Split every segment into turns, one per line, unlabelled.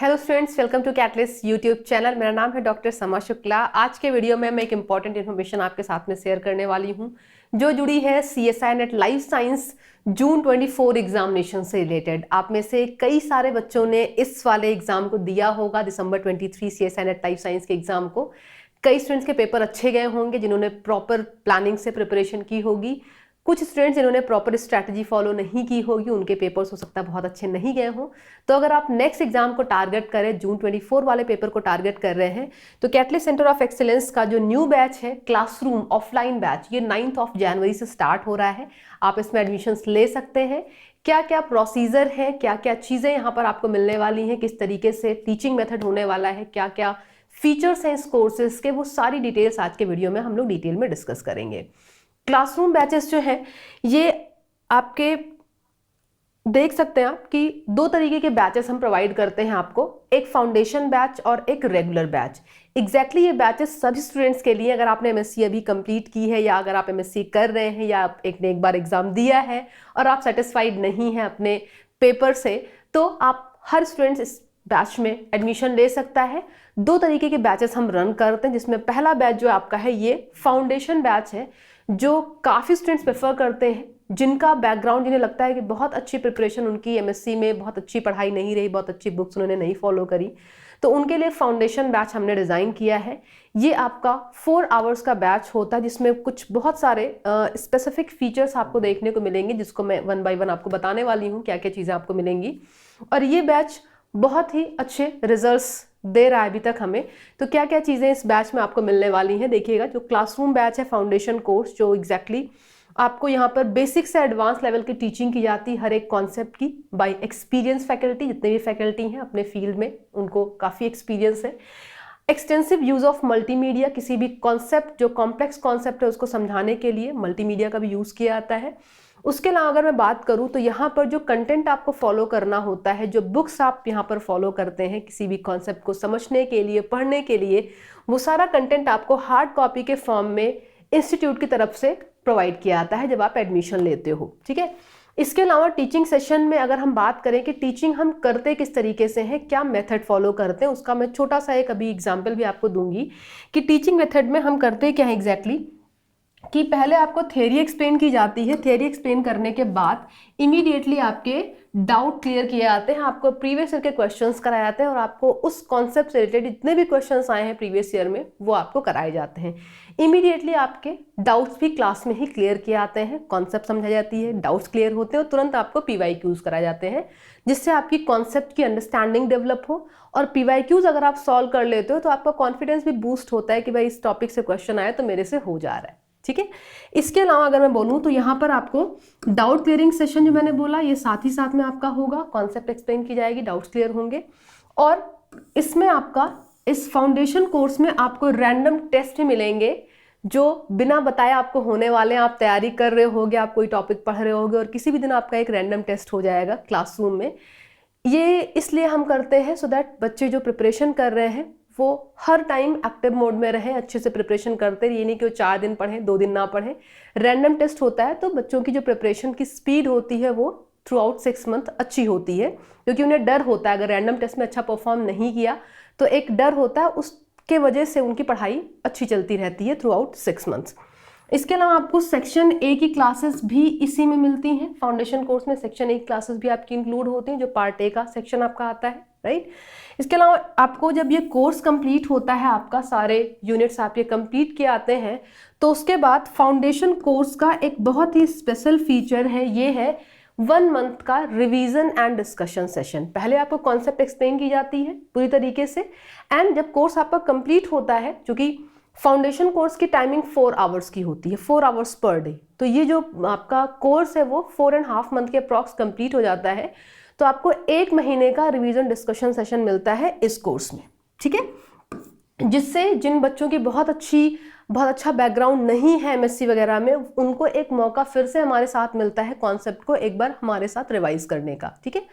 Hello students, welcome to Catalyst YouTube channel. मेरा नाम है डॉक्टर समा शुक्ला। आज के वीडियो में मैं एक इंपॉर्टेंट इन्फॉर्मेशन आपके साथ में शेयर करने वाली हूं जो जुड़ी है CSI नेट लाइफ साइंस जून 24 एग्जामिनेशन से रिलेटेड। आप में से कई सारे बच्चों ने इस वाले एग्जाम को दिया होगा, दिसंबर 23 CSI नेट लाइफ साइंस के एग्जाम को। कई स्टूडेंट्स के पेपर अच्छे गए होंगे जिन्होंने प्रॉपर प्लानिंग से प्रिपरेशन की होगी। कुछ स्टूडेंट्स जिन्होंने प्रॉपर स्ट्रैटेजी फॉलो नहीं की होगी, उनके पेपर्स हो सकता है बहुत अच्छे नहीं गए हों। तो अगर आप नेक्स्ट एग्जाम को टारगेट करें, जून 24 वाले पेपर को टारगेट कर रहे हैं, तो कैटलिस्ट सेंटर ऑफ एक्सीलेंस का जो न्यू बैच है क्लासरूम ऑफलाइन बैच, ये 9 जनवरी से स्टार्ट हो रहा है। आप इसमें एडमिशंस ले सकते हैं। क्या क्या प्रोसीजर है, क्या क्या चीज़ें यहाँ पर आपको मिलने वाली हैं, किस तरीके से टीचिंग मेथड होने वाला है, क्या क्या फीचर्स हैं इस कोर्सेज के, वो सारी डिटेल्स आज के वीडियो में हम लोग डिटेल में डिस्कस करेंगे। क्लासरूम बैचेस जो हैं ये आपके देख सकते हैं आप कि दो तरीके के बैचेस हम प्रोवाइड करते हैं आपको, एक फाउंडेशन बैच और एक रेगुलर बैच। एग्जैक्टली ये बैचेस सभी स्टूडेंट्स के लिए, अगर आपने MSc अभी कंप्लीट की है या अगर आप MSc कर रहे हैं या आप एक बार एग्जाम दिया है और आप सेटिस्फाइड नहीं हैं अपने पेपर से, तो आप हर स्टूडेंट्स इस बैच में एडमिशन ले सकता है। दो तरीके के बैचेस हम रन करते हैं, जिसमें पहला बैच जो आपका है ये फाउंडेशन बैच है, जो काफ़ी स्टूडेंट्स प्रेफर करते हैं, जिनका बैकग्राउंड, जिन्हें लगता है कि बहुत अच्छी प्रिपरेशन उनकी MSc में, बहुत अच्छी पढ़ाई नहीं रही, बहुत अच्छी बुक्स उन्होंने नहीं फॉलो करी, तो उनके लिए फाउंडेशन बैच हमने डिज़ाइन किया है। ये आपका 4 आवर्स का बैच होता है, जिसमें कुछ बहुत सारे स्पेसिफिक फीचर्स आपको देखने को मिलेंगे, जिसको मैं 1 बाय 1 आपको बताने वाली हूँ क्या क्या चीज़ें आपको मिलेंगी। और ये बैच बहुत ही अच्छे रिजल्ट्स दे रहा है अभी तक हमें। तो क्या क्या चीज़ें इस बैच में आपको मिलने वाली हैं देखिएगा। जो क्लासरूम बैच है फाउंडेशन कोर्स, जो एग्जैक्टली आपको यहाँ पर बेसिक से एडवांस लेवल की टीचिंग की जाती है हर एक कॉन्सेप्ट की, बाय एक्सपीरियंस फैकल्टी। जितने भी फैकल्टी हैं अपने फील्ड में उनको काफ़ी एक्सपीरियंस है। एक्सटेंसिव यूज ऑफ मल्टीमीडिया, किसी भी कॉन्सेप्ट जो कॉम्प्लेक्स कॉन्सेप्ट है उसको समझाने के लिए मल्टीमीडिया का भी यूज़ किया जाता है। उसके अलावा अगर मैं बात करूं तो यहाँ पर जो कंटेंट आपको फॉलो करना होता है, जो बुक्स आप यहाँ पर फॉलो करते हैं किसी भी कॉन्सेप्ट को समझने के लिए, पढ़ने के लिए, वो सारा कंटेंट आपको हार्ड कॉपी के फॉर्म में इंस्टीट्यूट की तरफ से प्रोवाइड किया जाता है जब आप एडमिशन लेते हो। ठीक है। इसके अलावा टीचिंग सेशन में अगर हम बात करें कि टीचिंग हम करते किस तरीके से हैं, क्या मेथड फॉलो करते हैं, उसका मैं छोटा सा एक अभी एग्जाम्पल भी आपको दूंगी कि टीचिंग मेथड में हम करते क्या है एग्जैक्टली। कि पहले आपको थ्योरी एक्सप्लेन की जाती है, थ्योरी एक्सप्लेन करने के बाद इमीडिएटली आपके डाउट क्लियर किए जाते हैं, आपको प्रीवियस ईयर के क्वेश्चंस कराए जाते हैं और आपको उस कॉन्सेप्ट से रिलेटेड जितने भी क्वेश्चंस आए हैं प्रीवियस ईयर में वो आपको कराए जाते हैं। इमीडिएटली आपके डाउट्स भी क्लास में ही क्लियर किए जाते हैं, कॉन्सेप्ट समझाई जाती है, डाउट्स क्लियर होते हैं और तुरंत आपको PYQs कराए जाते हैं, जिससे आपकी कॉन्सेप्ट की अंडरस्टैंडिंग डेवलप हो। और PYQs अगर आप सॉल्व कर लेते हो तो आपका कॉन्फिडेंस भी बूस्ट होता है कि भाई इस टॉपिक से क्वेश्चन आया तो मेरे से हो जा रहा है। ठीक है। इसके अलावा अगर मैं बोलूं तो यहाँ पर आपको डाउट क्लियरिंग सेशन जो मैंने बोला ये साथ ही साथ में आपका होगा, कॉन्सेप्ट एक्सप्लेन की जाएगी, डाउट्स क्लियर होंगे। और इसमें आपका इस फाउंडेशन कोर्स में आपको रैंडम टेस्ट मिलेंगे जो बिना बताए आपको होने वाले हैं। आप तैयारी कर रहे होगे, आप कोई टॉपिक पढ़ रहे होगे और किसी भी दिन आपका एक रैंडम टेस्ट हो जाएगा क्लासरूम में। ये इसलिए हम करते हैं सो दैट बच्चे जो प्रिपरेशन कर रहे हैं वो हर टाइम एक्टिव मोड में रहें, अच्छे से प्रिपरेशन करते रहे। ये नहीं कि वो 4 दिन पढ़ें 2 दिन ना पढ़ें। रैंडम टेस्ट होता है तो बच्चों की जो प्रिपरेशन की स्पीड होती है वो थ्रू आउट 6 मंथ अच्छी होती है, क्योंकि उन्हें डर होता है अगर रैंडम टेस्ट में अच्छा परफॉर्म नहीं किया तो एक डर होता है, उसके वजह से उनकी पढ़ाई अच्छी चलती रहती है थ्रू आउट 6 मंथ्स। इसके अलावा आपको सेक्शन A की क्लासेस भी इसी में मिलती हैं। फाउंडेशन कोर्स में सेक्शन A की क्लासेस भी आपकी इंक्लूड होती हैं, जो पार्ट A का सेक्शन आपका आता है, राइट। इसके अलावा आपको जब ये कोर्स कंप्लीट होता है, आपका सारे यूनिट्स आपके कंप्लीट किए आते हैं, तो उसके बाद फाउंडेशन कोर्स का एक बहुत ही स्पेशल फीचर है, ये है 1 मंथ का रिवीजन एंड डिस्कशन सेशन। पहले आपको कॉन्सेप्ट एक्सप्लेन की जाती है पूरी तरीके से, एंड जब कोर्स आपका कंप्लीट होता है, क्योंकि फाउंडेशन कोर्स की टाइमिंग 4 आवर्स की होती है, 4 आवर्स पर डे, तो ये जो आपका कोर्स है वो 4.5 मंथ के अप्रॉक्स कंप्लीट हो जाता है, तो आपको 1 महीने का रिवीजन डिस्कशन सेशन मिलता है इस कोर्स में। ठीक है। जिससे जिन बच्चों की बहुत अच्छा बैकग्राउंड नहीं है MSc वगैरह में, उनको एक मौका फिर से हमारे साथ मिलता है कॉन्सेप्ट को एक बार हमारे साथ रिवाइज करने का। ठीक है।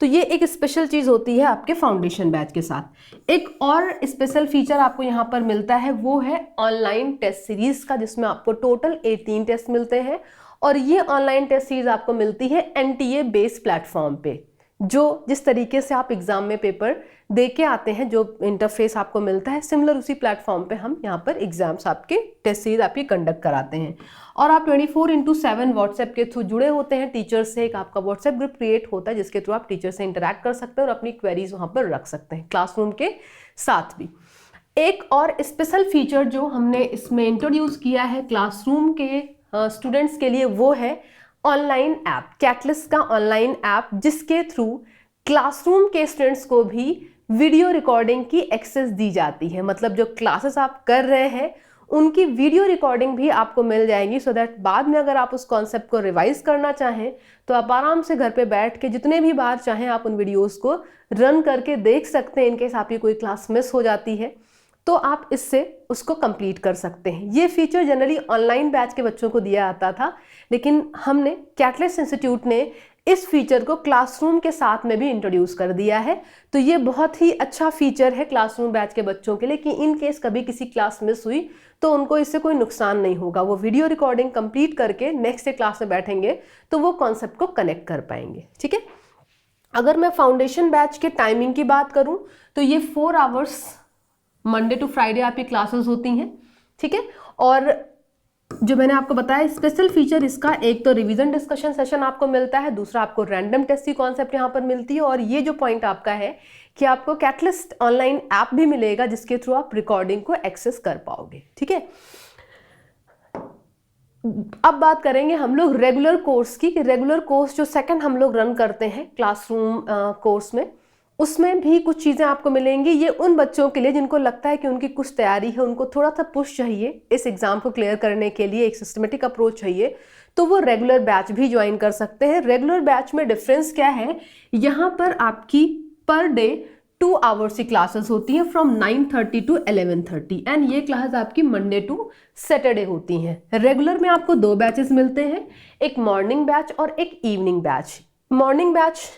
तो ये एक स्पेशल चीज़ होती है आपके फाउंडेशन बैच के साथ। एक और स्पेशल फीचर आपको यहाँ पर मिलता है, वो है ऑनलाइन टेस्ट सीरीज का, जिसमें आपको टोटल 18 टेस्ट मिलते हैं और ये ऑनलाइन टेस्ट सीरीज आपको मिलती है NTA बेस्ड प्लेटफॉर्म पे। जो जिस तरीके से आप एग्जाम में पेपर दे के आते हैं, जो इंटरफेस आपको मिलता है, सिमिलर उसी प्लेटफॉर्म पे हम यहाँ पर एग्जाम्स आपके टेस्ट सीरीज आपकी कंडक्ट कराते हैं। और आप 24/7 व्हाट्सएप के थ्रू जुड़े होते हैं टीचर से। एक आपका व्हाट्सएप ग्रुप क्रिएट होता है जिसके थ्रू आप टीचर से इंटरेक्ट कर सकते हैं और अपनी क्वेरीज वहाँ पर रख सकते हैं, क्लासरूम के साथ भी। एक और स्पेशल फीचर जो हमने इसमें इंट्रोड्यूस किया है क्लासरूम के स्टूडेंट्स के लिए, वो है ऑनलाइन ऐप, कैटलिस्ट का ऑनलाइन ऐप, जिसके थ्रू क्लासरूम के स्टूडेंट्स को भी वीडियो रिकॉर्डिंग की एक्सेस दी जाती है। मतलब जो क्लासेस आप कर रहे हैं उनकी वीडियो रिकॉर्डिंग भी आपको मिल जाएगी, सो दैट बाद में अगर आप उस कॉन्सेप्ट को रिवाइज करना चाहें तो आप आराम से घर पे बैठ के जितने भी बार चाहें आप उन वीडियोस को रन करके देख सकते हैं। इनकेस आपकी कोई क्लास मिस हो जाती है तो आप इससे उसको कंप्लीट कर सकते हैं। ये फीचर जनरली ऑनलाइन बैच के बच्चों को दिया जाता था, लेकिन हमने कैटलिस्ट इंस्टीट्यूट ने इस फीचर को क्लासरूम के साथ में भी इंट्रोड्यूस कर दिया है। तो ये बहुत ही अच्छा फीचर है क्लासरूम बैच के बच्चों के लिए कि इन केस कभी किसी क्लास मिस हुई तो उनको इससे कोई नुकसान नहीं होगा। वो वीडियो रिकॉर्डिंग कंप्लीट करके नेक्स्ट डे क्लास में बैठेंगे तो वो कॉन्सेप्ट को कनेक्ट कर पाएंगे। ठीक है। अगर मैं फाउंडेशन बैच के टाइमिंग की बात करूं तो ये 4 आवर्स मंडे टू फ्राइडे आपकी क्लासेस होती हैं। ठीक है। और जो मैंने आपको बताया स्पेशल फीचर इसका, एक तो रिवीजन डिस्कशन सेशन आपको मिलता है, दूसरा आपको रैंडम टेस्ट की कॉन्सेप्ट यहाँ पर मिलती है, और ये जो पॉइंट आपका है कि आपको कैटलिस्ट ऑनलाइन ऐप भी मिलेगा जिसके थ्रू आप रिकॉर्डिंग को एक्सेस कर पाओगे। ठीक है। अब बात करेंगे हम लोग रेगुलर कोर्स की, कि रेगुलर कोर्स जो सेकंड हम लोग रन करते हैं क्लासरूम कोर्स में, उसमें भी कुछ चीज़ें आपको मिलेंगी। ये उन बच्चों के लिए जिनको लगता है कि उनकी कुछ तैयारी है, उनको थोड़ा सा पुश चाहिए इस एग्ज़ाम को क्लियर करने के लिए, एक सिस्टमेटिक अप्रोच चाहिए, तो वो रेगुलर बैच भी ज्वाइन कर सकते हैं। रेगुलर बैच में डिफरेंस क्या है, यहाँ पर आपकी पर डे 2 आवर्स की क्लासेस होती हैं फ्रॉम 9:30 to 11:30, एंड ये क्लास आपकी मंडे टू सैटरडे होती हैं। रेगुलर में आपको 2 बैचेस मिलते हैं, एक मॉर्निंग बैच और एक इवनिंग बैच। मॉर्निंग बैच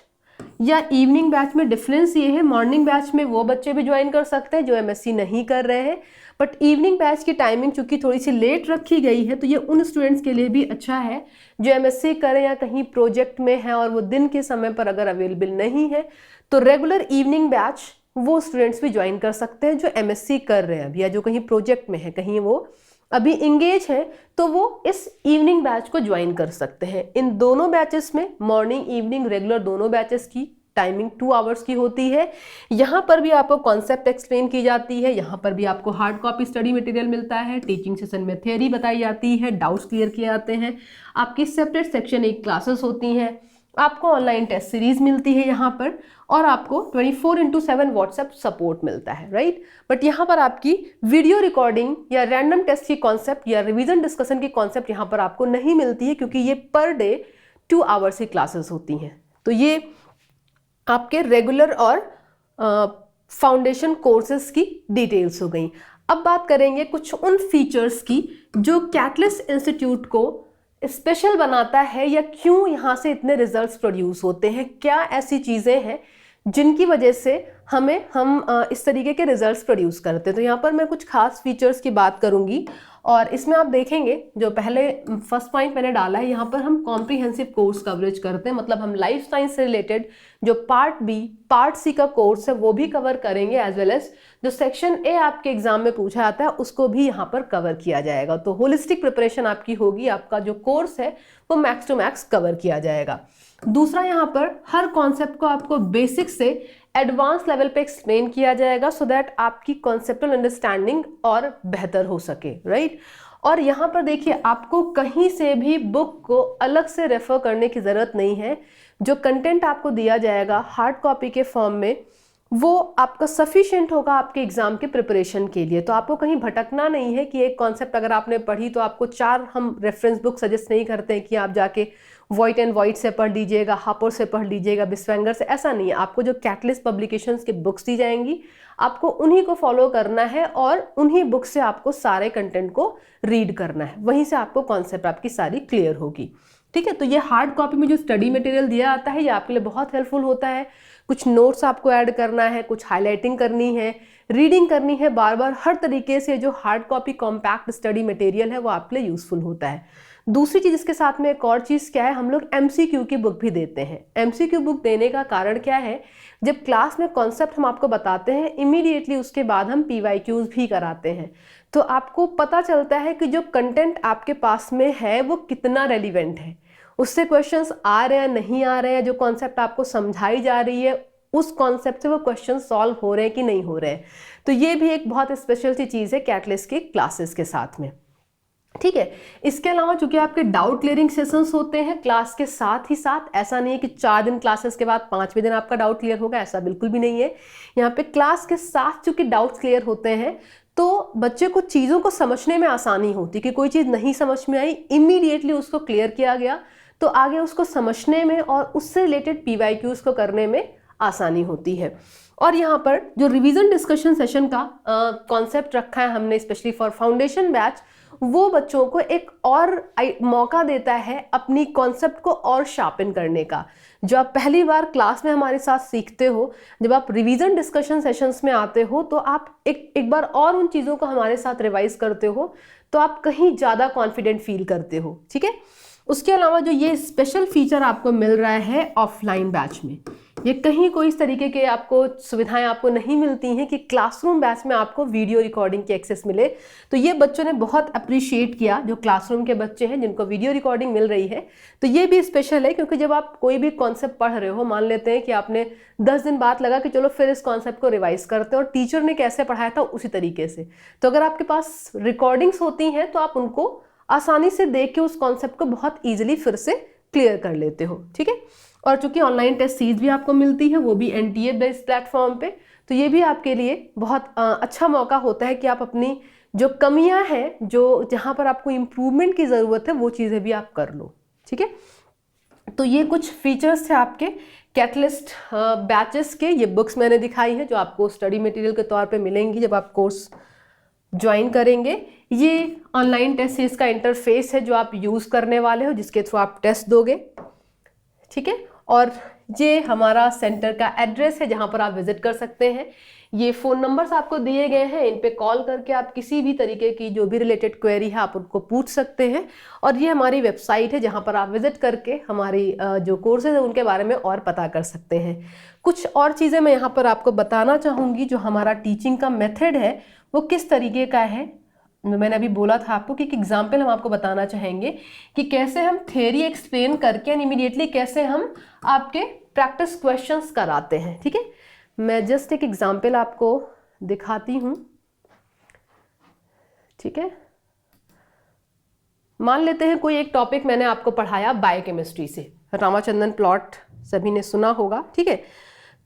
या इवनिंग बैच में डिफरेंस ये है, मॉर्निंग बैच में वो बच्चे भी ज्वाइन कर सकते हैं जो एमएससी नहीं कर रहे हैं, बट इवनिंग बैच की टाइमिंग चूंकि थोड़ी सी लेट रखी गई है तो ये उन स्टूडेंट्स के लिए भी अच्छा है जो एमएससी करें या कहीं प्रोजेक्ट में है और वो दिन के समय पर अगर अवेलेबल नहीं है, तो रेगुलर इवनिंग बैच वो स्टूडेंट्स भी ज्वाइन कर सकते हैं जो एमएससी कर रहे हैं अभी, या जो कहीं प्रोजेक्ट में है, कहीं वो अभी इंगेज है, तो वो इस इवनिंग बैच को ज्वाइन कर सकते हैं। इन दोनों बैचेस में मॉर्निंग इवनिंग रेगुलर दोनों बैचेस की टाइमिंग 2 आवर्स की होती है। यहाँ पर भी आपको कॉन्सेप्ट एक्सप्लेन की जाती है, यहाँ पर भी आपको हार्ड कॉपी स्टडी मटेरियल मिलता है, टीचिंग सेशन में थ्योरी बताई जाती है, डाउट्स क्लियर किए जाते हैं, आपकी सेपरेट सेक्शन 1 क्लासेस होती हैं, आपको ऑनलाइन टेस्ट सीरीज मिलती है यहाँ पर, और आपको 24/7 व्हाट्सएप सपोर्ट मिलता है, राइट। बट यहाँ पर आपकी वीडियो रिकॉर्डिंग या रैंडम टेस्ट की कॉन्सेप्ट या रिवीजन डिस्कशन की कॉन्सेप्ट यहाँ पर आपको नहीं मिलती है, क्योंकि ये पर डे 2 आवर्स की क्लासेस होती हैं। तो ये आपके रेगुलर और फाउंडेशन कोर्सेज की डिटेल्स हो गई। अब बात करेंगे कुछ उन फीचर्स की जो कैटलिस्ट इंस्टीट्यूट को स्पेशल बनाता है, या क्यों यहाँ से इतने रिजल्ट्स प्रोड्यूस होते हैं, क्या ऐसी चीज़ें हैं जिनकी वजह से हम इस तरीके के रिजल्ट्स प्रोड्यूस करते हैं। तो यहाँ पर मैं कुछ खास फीचर्स की बात करूँगी, और इसमें आप देखेंगे जो पहले फर्स्ट पॉइंट मैंने डाला है, यहाँ पर हम कॉम्प्रिहेंसिव कोर्स कवरेज करते हैं, मतलब हम लाइफ साइंस से रिलेटेड जो पार्ट बी पार्ट सी का कोर्स है वो भी कवर करेंगे, एज वेल एज जो सेक्शन ए आपके एग्जाम में पूछा जाता है उसको भी यहाँ पर कवर किया जाएगा। तो होलिस्टिक प्रिपरेशन आपकी होगी, आपका जो कोर्स है वो मैक्स टू मैक्स कवर किया जाएगा। दूसरा, यहाँ पर हर कॉन्सेप्ट को आपको बेसिक से एडवांस लेवल पे एक्सप्लेन किया जाएगा, सो दैट आपकी कॉन्सेप्टुअल अंडरस्टैंडिंग और बेहतर हो सके, राइट। और यहाँ पर देखिए आपको कहीं से भी बुक को अलग से रेफर करने की ज़रूरत नहीं है। जो कंटेंट आपको दिया जाएगा हार्ड कॉपी के फॉर्म में वो आपका सफिशिएंट होगा आपके एग्जाम के प्रिपरेशन के लिए। तो आपको कहीं भटकना नहीं है कि एक कॉन्सेप्ट अगर आपने पढ़ी तो आपको 4 हम रेफरेंस बुक सजेस्ट नहीं करते हैं कि आप जाके वॉइट एंड वाइट से पढ़ लीजिएगा, हापर से पढ़ लीजिएगा, बिस्वेंगर से, ऐसा नहीं है। आपको जो कैटलिस्ट पब्लिकेशंस की बुक्स दी जाएंगी आपको उन्हीं को फॉलो करना है और उन्हीं बुक से आपको सारे कंटेंट को रीड करना है, वहीं से आपको कॉन्सेप्ट आपकी सारी क्लियर होगी। ठीक है। तो ये हार्ड कॉपी में जो स्टडी मटेरियल दिया जाता है ये आपके लिए बहुत हेल्पफुल होता है। कुछ नोट्स आपको ऐड करना है, कुछ हाईलाइटिंग करनी है, रीडिंग करनी है बार बार, हर तरीके से जो hard copy compact study material है वो आपके लिए यूजफुल होता है। दूसरी चीज इसके साथ में एक और चीज क्या है, हम लोग MCQ की बुक भी देते हैं। MCQ बुक देने का कारण क्या है, जब क्लास में कॉन्सेप्ट हम आपको बताते हैं इमीडिएटली उसके बाद हम PYQs भी कराते हैं, तो आपको पता चलता है कि जो कंटेंट आपके पास में है वो कितना रेलिवेंट है, उससे क्वेश्चंस आ रहे हैं नहीं आ रहे हैं, जो कॉन्सेप्ट आपको समझाई जा रही है उस कॉन्सेप्ट से वो क्वेश्चन सॉल्व हो रहे हैं कि नहीं हो रहे हैं। तो ये भी एक बहुत स्पेशल सी चीज़ है कैटलिस्ट की क्लासेस के साथ में, ठीक है। इसके अलावा चूंकि आपके डाउट क्लियरिंग सेशंस होते हैं क्लास के साथ ही साथ, ऐसा नहीं है कि 4 दिन क्लासेस के बाद 5वें दिन आपका डाउट क्लियर होगा, ऐसा बिल्कुल भी नहीं है। यहाँ पे क्लास के साथ चूंकि डाउट्स क्लियर होते हैं तो बच्चे को चीज़ों को समझने में आसानी होती, कि कोई चीज़ नहीं समझ में आई इमीडिएटली उसको क्लियर किया गया तो आगे उसको समझने में और उससे रिलेटेड PYQs को करने में आसानी होती है। और यहाँ पर जो रिवीजन डिस्कशन सेशन का कॉन्सेप्ट रखा है हमने स्पेशली फॉर फाउंडेशन बैच, वो बच्चों को एक और मौका देता है अपनी कॉन्सेप्ट को और शार्पन करने का। जो आप पहली बार क्लास में हमारे साथ सीखते हो, जब आप रिवीजन डिस्कशन सेशंस में आते हो तो आप एक बार और उन चीज़ों को हमारे साथ रिवाइज करते हो तो आप कहीं ज़्यादा कॉन्फिडेंट फील करते हो, ठीक है। उसके अलावा जो ये स्पेशल फीचर आपको मिल रहा है ऑफलाइन बैच में, ये कहीं कोई इस तरीके के आपको सुविधाएं आपको नहीं मिलती हैं कि क्लासरूम बैच में आपको वीडियो रिकॉर्डिंग की एक्सेस मिले। तो ये बच्चों ने बहुत अप्रिशिएट किया, जो क्लासरूम के बच्चे हैं जिनको वीडियो रिकॉर्डिंग मिल रही है। तो ये भी स्पेशल है क्योंकि जब आप कोई भी कॉन्सेप्ट पढ़ रहे हो, मान लेते हैं कि आपने 10 दिन बाद लगा कि चलो फिर इस कॉन्सेप्ट को रिवाइज करते हैं और टीचर ने कैसे पढ़ाया था उसी तरीके से, तो अगर आपके पास रिकॉर्डिंग्स होती हैं तो आप उनको आसानी से देख के उस कॉन्सेप्ट को बहुत ईजिली फिर से क्लियर कर लेते हो, ठीक है। और चूंकि ऑनलाइन टेस्ट सीरीज भी आपको मिलती है, वो भी NTA बेस्ड प्लेटफॉर्म पे, तो ये भी आपके लिए बहुत अच्छा मौका होता है कि आप अपनी जो कमियां हैं, जो जहां पर आपको इम्प्रूवमेंट की ज़रूरत है, वो चीज़ें भी आप कर लो, ठीक है। तो ये कुछ फीचर्स थे आपके कैटलिस्ट बैचेस के। ये बुक्स मैंने दिखाई हैं जो आपको स्टडी मटेरियल के तौर पे मिलेंगी जब आप कोर्स ज्वाइन करेंगे। ये ऑनलाइन टेस्ट सीरीज का इंटरफेस है जो आप यूज़ करने वाले हो, जिसके थ्रू आप टेस्ट दोगे, ठीक है। और ये हमारा सेंटर का एड्रेस है जहां पर आप विजिट कर सकते हैं। ये फ़ोन नंबर्स आपको दिए गए हैं, इन पे कॉल करके आप किसी भी तरीके की जो भी रिलेटेड क्वेरी है आप उनको पूछ सकते हैं। और ये हमारी वेबसाइट है जहां पर आप विजिट करके हमारी जो कोर्सेज है उनके बारे में और पता कर सकते हैं। कुछ और चीज़ें मैं यहाँ पर आपको बताना चाहूँगी, जो हमारा टीचिंग का मेथड है वो किस तरीके का है। मैंने अभी बोला था आपको कि एक एग्जाम्पल हम आपको बताना चाहेंगे कि कैसे हम थ्योरी एक्सप्लेन करके एंड इमीडिएटली कैसे हम आपके प्रैक्टिस क्वेश्चंस कराते हैं, ठीक है। मैं जस्ट एक एग्जाम्पल आपको दिखाती हूँ, ठीक है। मान लेते हैं कोई एक टॉपिक मैंने आपको पढ़ाया बायोकेमिस्ट्री से, रामाचंद्रन प्लॉट सभी ने सुना होगा, ठीक है।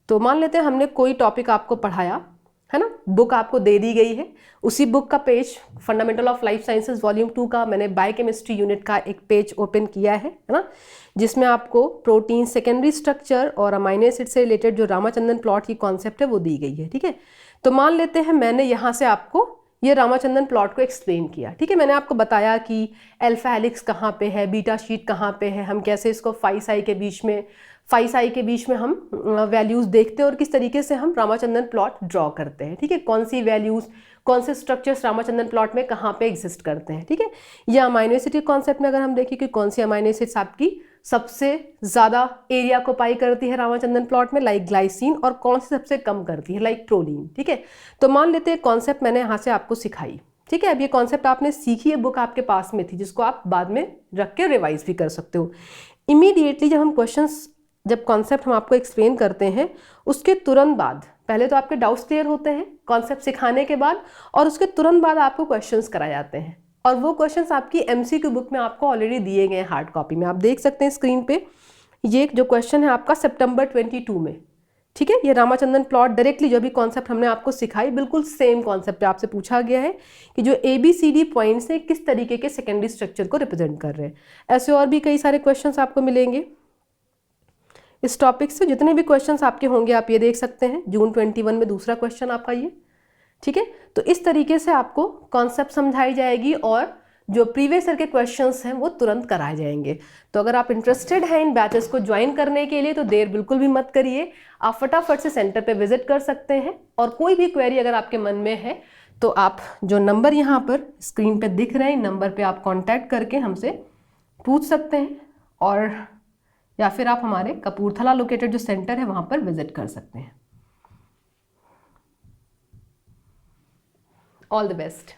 तो मान लेते हैं हमने कोई टॉपिक आपको पढ़ाया है ना, बुक आपको दे दी गई है, उसी बुक का page fundamental of life sciences volume 2 का मैंने बायोकेमिस्ट्री यूनिट का एक पेज ओपन किया है ना, जिसमें आपको प्रोटीन सेकेंडरी स्ट्रक्चर और अमाइनो एसिड से रिलेटेड जो रामाचंद्रन प्लॉट की कॉन्सेप्ट है वो दी गई है, ठीक है। तो मान लेते हैं मैंने यहाँ से आपको ये रामाचंद्रन प्लॉट को एक्सप्लेन किया, ठीक है। मैंने आपको बताया कि अल्फा हेलिक्स कहाँ पे है, बीटा शीट कहाँ पे है, हम कैसे इसको 5 साई के बीच में हम वैल्यूज़ देखते हैं और किस तरीके से हम रामाचंद्रन प्लॉट ड्रॉ करते हैं, ठीक है। कौन सी वैल्यूज़, कौन से स्ट्रक्चर्स रामाचंद्रन प्लॉट में कहाँ पे एग्जिस्ट करते हैं, ठीक है। या अमाइनो एसिड के कॉन्सेप्ट में अगर हम देखें कि कौन सी अमाइनो एसिड्स आपकी सबसे ज़्यादा एरिया को पाई करती है रामाचंद्रन प्लॉट में, लाइक ग्लाइसिन, और कौन सी सबसे कम करती है, लाइक प्रोलीन, ठीक है। तो मान लेते हैं कॉन्सेप्ट मैंने यहाँ से आपको सिखाई, ठीक है। अब ये कॉन्सेप्ट आपने सीखी है, बुक आपके पास में थी जिसको आप बाद में रख के रिवाइज भी कर सकते हो। इमीडिएटली जब कॉन्सेप्ट हम आपको एक्सप्लेन करते हैं उसके तुरंत बाद, पहले तो आपके डाउट्स क्लियर होते हैं कॉन्सेप्ट सिखाने के बाद, और उसके तुरंत बाद आपको क्वेश्चंस कराए जाते हैं। और वो क्वेश्चंस आपकी MCQ बुक में आपको ऑलरेडी दिए गए हैं हार्ड कॉपी में, आप देख सकते हैं स्क्रीन पे। ये जो क्वेश्चन है आपका सितंबर 22 में, ठीक है। ये रामाचंद्रन प्लॉट डायरेक्टली जो भी कॉन्सेप्ट हमने आपको सिखाई, बिल्कुल सेम कॉन्सेप्ट आपसे पूछा गया है कि जो ABCD पॉइंट्स हैं किस तरीके के सेकेंडरी स्ट्रक्चर को रिप्रेजेंट कर रहे हैं। ऐसे और भी कई सारे क्वेश्चंस आपको मिलेंगे इस टॉपिक से। जितने भी क्वेश्चंस आपके होंगे आप ये देख सकते हैं, जून 21 में दूसरा क्वेश्चन आपका ये, ठीक है। तो इस तरीके से आपको कॉन्सेप्ट समझाई जाएगी और जो प्रीवियस ईयर के क्वेश्चंस हैं वो तुरंत कराए जाएंगे। तो अगर आप इंटरेस्टेड हैं इन बैचेस को ज्वाइन करने के लिए तो देर बिल्कुल भी मत करिए, आप फटाफट से सेंटर पे विजिट कर सकते हैं। और कोई भी क्वेरी अगर आपके मन में है तो आप जो नंबर यहाँ पर स्क्रीन पे दिख रहे हैं, नंबर पे आप कॉन्टैक्ट करके हमसे पूछ सकते हैं, और या फिर आप हमारे कपूरथला लोकेटेड जो सेंटर है वहाँ पर विजिट कर सकते हैं। All the best.